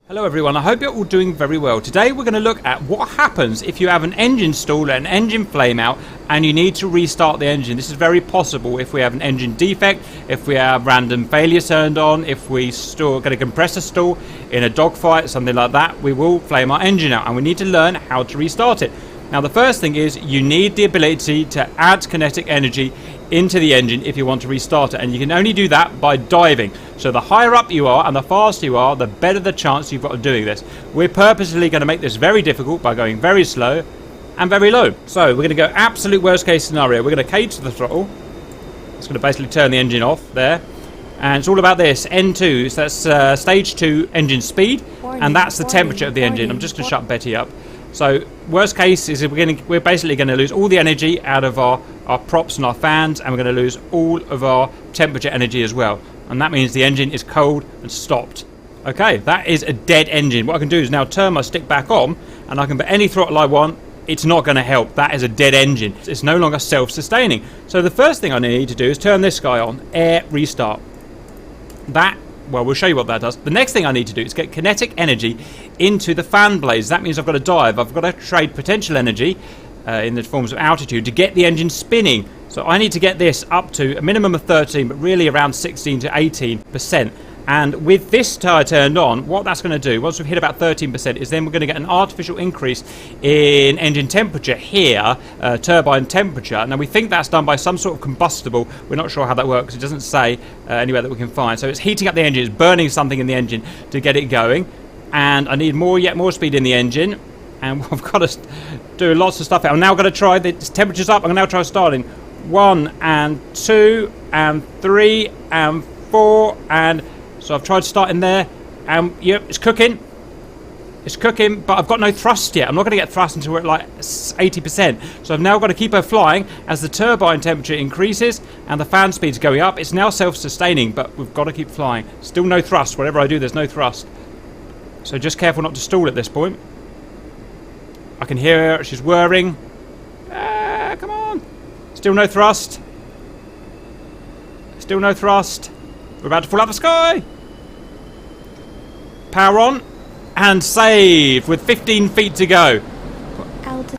Hello everyone, I hope you're all doing very well. Today we're going to look at what happens if you have an engine stall, an engine flame out, and you need to restart the engine. This is very possible if we have an engine defect, if we have random failures turned on, if we get a compressor stall in a dogfight, something like that, we will flame our engine out and we need to learn how to restart it. Now the first thing is you need the ability to add kinetic energy into the engine if you want to restart it, and you can only do that by diving. So the higher up you are and the faster you are, the better the chance you've got of doing this. We're purposely going to make this very difficult by going very slow and very low. So we're going to go absolute worst case scenario. We're going to cage to the throttle. It's going to basically turn the engine off there, and it's all about this N2. So that's stage 2 engine speed, and that's the temperature of the engine. I'm just going to shut Betty up. So worst case is we're basically going to lose all the energy out of our props and our fans, and we're going to lose all of our temperature energy as well. And that means the engine is cold and stopped. Okay, that is a dead engine. What I can do is now turn my stick back on, and I can put any throttle I want. It's not going to help. That is a dead engine. It's no longer self-sustaining. So the first thing I need to do is turn this guy on, air restart. Well, we'll show you what that does. The next thing I need to do is get kinetic energy into the fan blades. That means I've got to dive. I've got to trade potential energy in the forms of altitude to get the engine spinning. So I need to get this up to a minimum of 13, but really around 16 to 18%. And with this tire turned on, what that's going to do, once we've hit about 13%, is then we're going to get an artificial increase in engine temperature here, turbine temperature. Now we think that's done by some sort of combustible. We're not sure how that works. It doesn't say anywhere that we can find. So it's heating up the engine, it's burning something in the engine to get it going. And I need yet more speed in the engine. And I've got to do lots of stuff. I'm now going to try, the temperature's up, I'm going to now try starting 1 and 2 and 3 and 4 and... So I've tried starting there, and yep, it's cooking. It's cooking, but I've got no thrust yet. I'm not going to get thrust until we're at like 80%. So I've now got to keep her flying as the turbine temperature increases and the fan speed's going up. It's now self-sustaining, but we've got to keep flying. Still no thrust. Whatever I do, there's no thrust. So just careful not to stall at this point. I can hear her. She's whirring. Come on. Still no thrust. Still no thrust. We're about to fall out of the sky. Power on and save with 15 feet to go.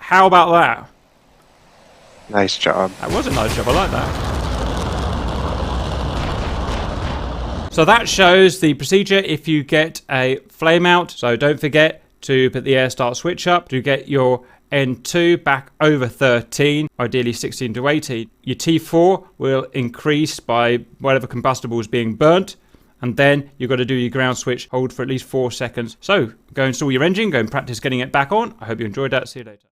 How about that? Nice job. That was a nice job. I like that. So that shows the procedure if you get a flame out. So don't forget to put the air start switch up to get your N2 back over 13, ideally 16 to 18. Your T4 will increase by whatever combustible is being burnt, and then you've got to do your ground switch, hold for at least 4 seconds. So go install your engine, go and practice getting it back on. I hope you enjoyed that. See you later.